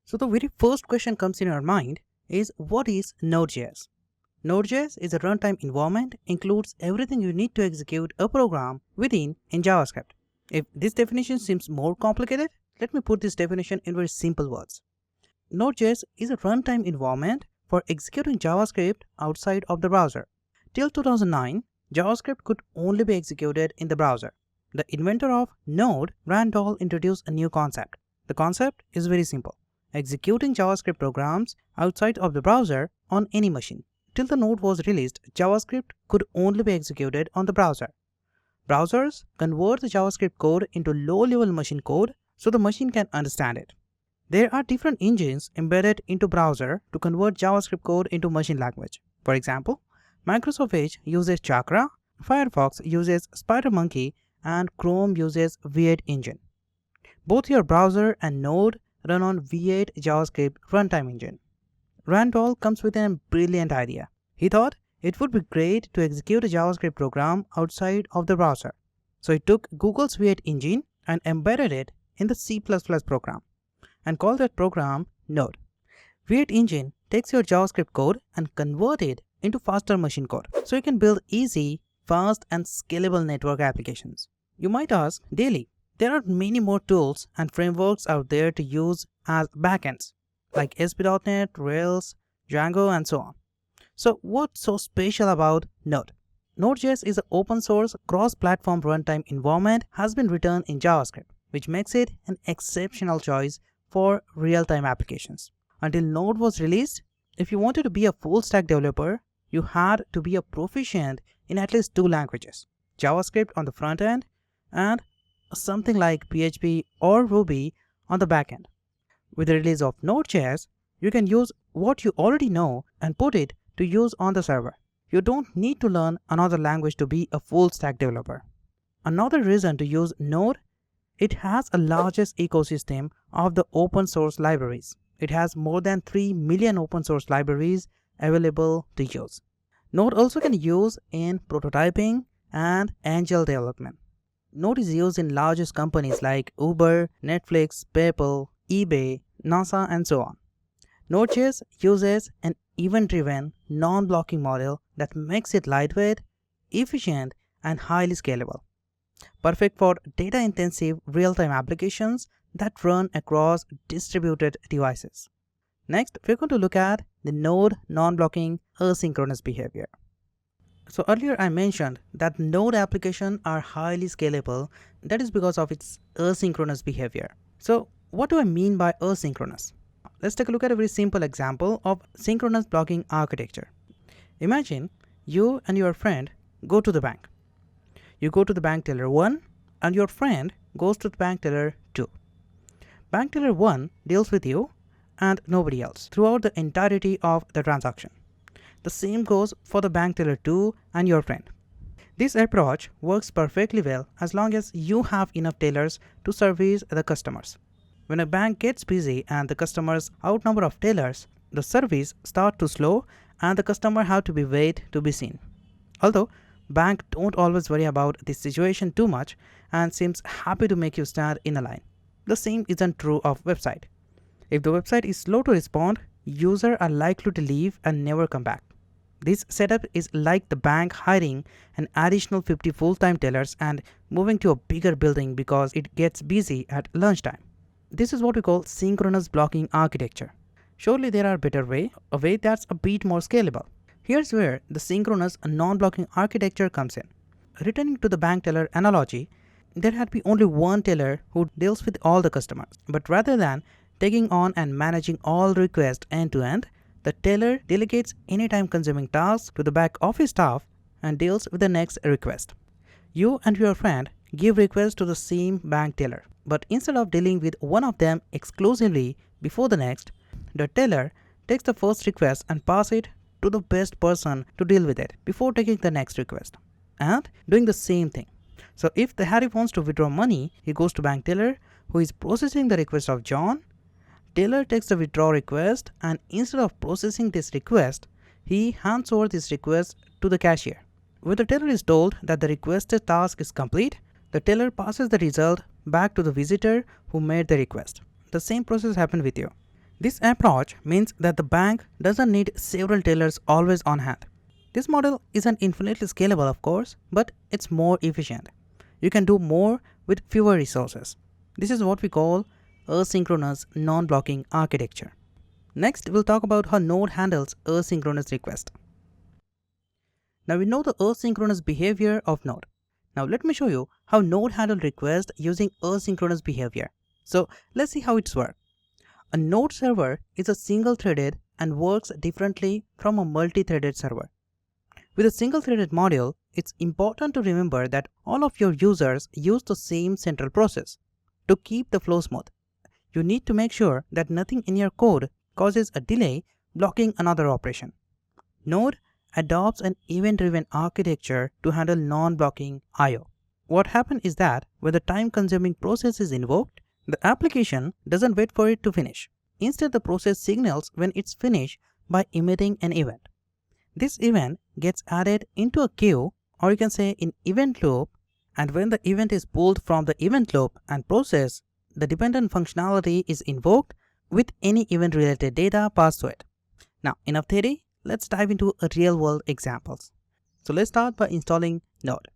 So the very first question comes in our mind is, what is Node.js? Node.js is a runtime environment, includes everything you need to execute a program within in JavaScript. If this definition seems more complicated, let me put this definition in very simple words. Node.js is a runtime environment for executing JavaScript outside of the browser. Till 2009, JavaScript could only be executed in the browser. The inventor of Node, Randall, introduced a new concept. The concept is very simple: executing JavaScript programs outside of the browser on any machine. Till the Node was released, JavaScript could only be executed on the browser. Browsers convert the JavaScript code into low-level machine code so the machine can understand it. There are different engines embedded into browser to convert JavaScript code into machine language. For example, Microsoft Edge uses Chakra, Firefox uses SpiderMonkey, and Chrome uses V8 engine. Both your browser and Node run on V8 JavaScript runtime engine. Randall comes with a brilliant idea. He thought it would be great to execute a JavaScript program outside of the browser. So he took Google's V8 engine and embedded it in the C++ program and called that program Node. V8 engine takes your JavaScript code and converts it into faster machine code, so you can build easy, fast, and scalable network applications. You might ask, Daily, there are many more tools and frameworks out there to use as backends, like ASP.NET, Rails, Django, and so on. So what's so special about Node? Node.js is an open source cross-platform runtime environment, has been written in JavaScript, which makes it an exceptional choice for real-time applications. Until Node was released, if you wanted to be a full-stack developer, you had to be a proficient in at least two languages: JavaScript on the front end and something like PHP or Ruby on the back end. With the release of Node.js, you can use what you already know and put it to use on the server. You don't need to learn another language to be a full-stack developer. Another reason to use Node: it has a largest ecosystem of the open source libraries. It has more than 3 million open source libraries available to use. Node also can use in prototyping and angel development. Node is used in largest companies like Uber, Netflix, PayPal, eBay, NASA, and so on. Node.js uses an event-driven, non-blocking model that makes it lightweight, efficient, and highly scalable. Perfect for data-intensive real-time applications that run across distributed devices. Next, we're going to look at the Node non-blocking asynchronous behavior. So earlier I mentioned that Node applications are highly scalable. That is because of its asynchronous behavior. So what do I mean by asynchronous? Let's take a look at a very simple example of synchronous blocking architecture. Imagine you and your friend go to the bank. You go to the bank teller 1 and your friend goes to the bank teller 2. Bank teller 1 deals with you and nobody else throughout the entirety of the transaction. The same goes for the bank teller 2 and your friend. This approach works perfectly well as long as you have enough tellers to service the customers. When a bank gets busy and the customers outnumber of tellers, the service starts to slow and the customer have to be wait to be seen. Although bank don't always worry about this situation too much and seems happy to make you stand in a line. The same isn't true of website. If the website is slow to respond, users are likely to leave and never come back. This setup is like the bank hiring an additional 50 full-time tellers and moving to a bigger building because it gets busy at lunchtime. This is what we call synchronous blocking architecture. Surely there are better way, a way that's a bit more scalable. Here's where the synchronous non-blocking architecture comes in. Returning to the bank teller analogy, there had be only one teller who deals with all the customers. But rather than taking on and managing all requests end-to-end, the teller delegates any time-consuming tasks to the back office staff and deals with the next request. You and your friend give requests to the same bank teller, but instead of dealing with one of them exclusively before the next, the teller takes the first request and passes it to the best person to deal with it before taking the next request, and doing the same thing. So if the Harry wants to withdraw money, he goes to bank teller who is processing the request of John. Teller takes the withdraw request and instead of processing this request, he hands over this request to the cashier. When the teller is told that the requested task is complete, the teller passes the result back to the visitor who made the request. The same process happened with you. This approach means that the bank doesn't need several tellers always on hand. This model isn't infinitely scalable, of course, but it's more efficient. You can do more with fewer resources. This is what we call asynchronous non-blocking architecture. Next, we'll talk about how Node handles asynchronous requests. Now we know the asynchronous behavior of Node. Now let me show you how Node handles requests using asynchronous behavior. So let's see how it's works. A Node server is a single-threaded and works differently from a multi-threaded server. With a single-threaded module, it's important to remember that all of your users use the same central process. To keep the flow smooth, you need to make sure that nothing in your code causes a delay blocking another operation. Node adopts an event-driven architecture to handle non-blocking I/O. What happens is that when the time-consuming process is invoked, the application doesn't wait for it to finish. Instead, the process signals when it's finished by emitting an event. This event gets added into a queue, or you can say in event loop, and when the event is pulled from the event loop and processed, the dependent functionality is invoked with any event-related data passed to it. Now, enough theory, let's dive into a real-world examples. So let's start by installing Node.